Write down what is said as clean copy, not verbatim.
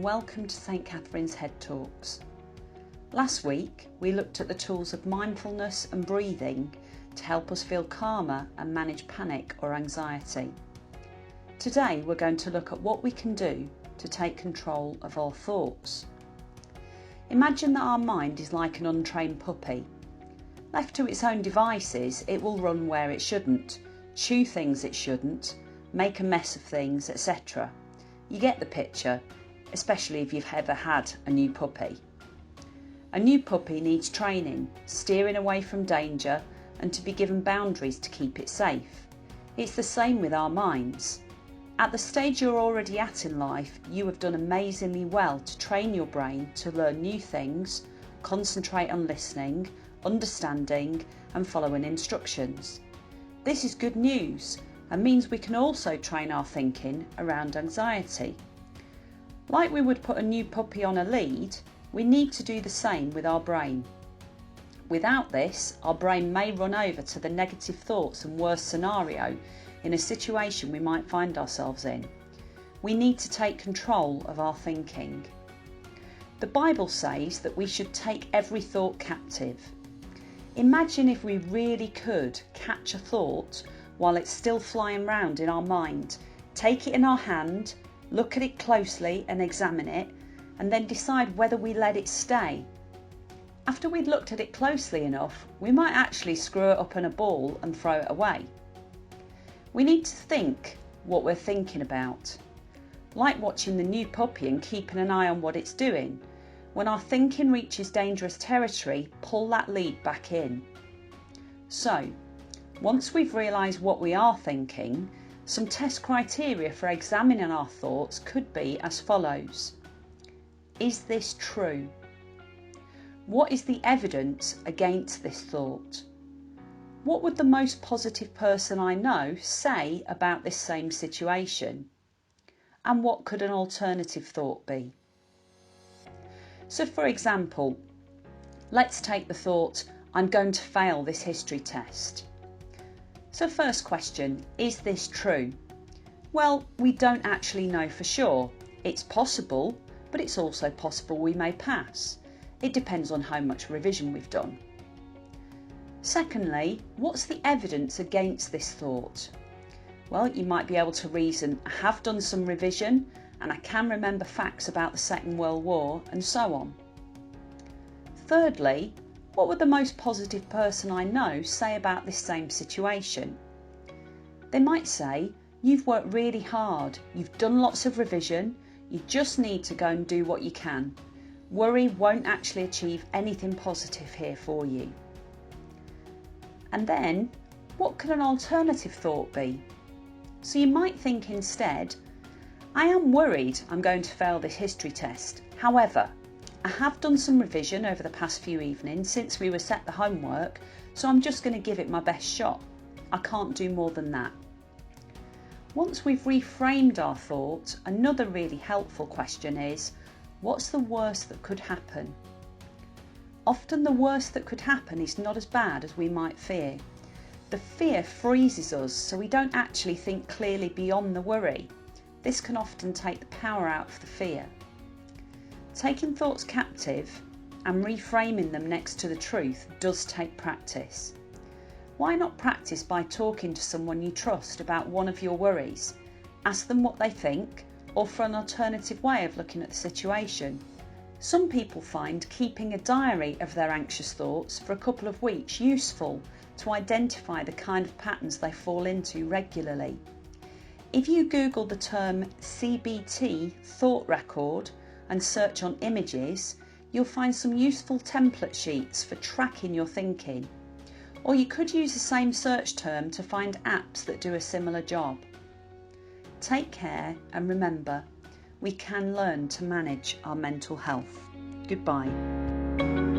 and welcome to St Catherine's Head Talks. Last week we looked at the tools of mindfulness and breathing to help us feel calmer and manage panic or anxiety. Today we're going to look at what we can do to take control of our thoughts. Imagine that our mind is like an untrained puppy. Left to its own devices, it will run where it shouldn't, chew things it shouldn't, make a mess of things, etc. You get the picture, especially if you've ever had a new puppy. A new puppy needs training, steering away from danger, and to be given boundaries to keep it safe. It's the same with our minds. At the stage you're already at in life, you have done amazingly well to train your brain to learn new things, concentrate on listening, understanding, and following instructions. This is good news and means we can also train our thinking around anxiety. Like we would put a new puppy on a lead, we need to do the same with our brain. Without this, our brain may run over to the negative thoughts and worst scenario in a situation we might find ourselves in. We need to take control of our thinking. The Bible says that we should take every thought captive. Imagine if we really could catch a thought while it's still flying round in our mind, take it in our hand, look at it closely and examine it, and then decide whether we let it stay. After we'd looked at it closely enough, we might actually screw it up in a ball and throw it away. We need to think what we're thinking about. Like watching the new puppy and keeping an eye on what it's doing. When our thinking reaches dangerous territory, pull that lead back in. So, once we've realised what we are thinking, some test criteria for examining our thoughts could be as follows. Is this true? What is the evidence against this thought? What would the most positive person I know say about this same situation? And what could an alternative thought be? So for example, let's take the thought, I'm going to fail this history test. So first question, is this true? Well, we don't actually know for sure. It's possible, but it's also possible we may pass. It depends on how much revision we've done. Secondly, what's the evidence against this thought? Well, you might be able to reason, I have done some revision and I can remember facts about the Second World War and so on. Thirdly, what would the most positive person I know say about this same situation? They might say, you've worked really hard, you've done lots of revision, you just need to go and do what you can. Worry won't actually achieve anything positive here for you. And then, what could an alternative thought be? So you might think instead, I am worried I'm going to fail this history test. However, I have done some revision over the past few evenings since we were set the homework, so I'm just going to give it my best shot. I can't do more than that. Once we've reframed our thought, another really helpful question is, what's the worst that could happen? Often the worst that could happen is not as bad as we might fear. The fear freezes us, so we don't actually think clearly beyond the worry. This can often take the power out of the fear. Taking thoughts captive and reframing them next to the truth does take practice. Why not practice by talking to someone you trust about one of your worries? Ask them what they think or for an alternative way of looking at the situation. Some people find keeping a diary of their anxious thoughts for a couple of weeks useful to identify the kind of patterns they fall into regularly. If you Google the term CBT thought record and search on images, you'll find some useful template sheets for tracking your thinking. Or you could use the same search term to find apps that do a similar job. Take care and remember, we can learn to manage our mental health. Goodbye.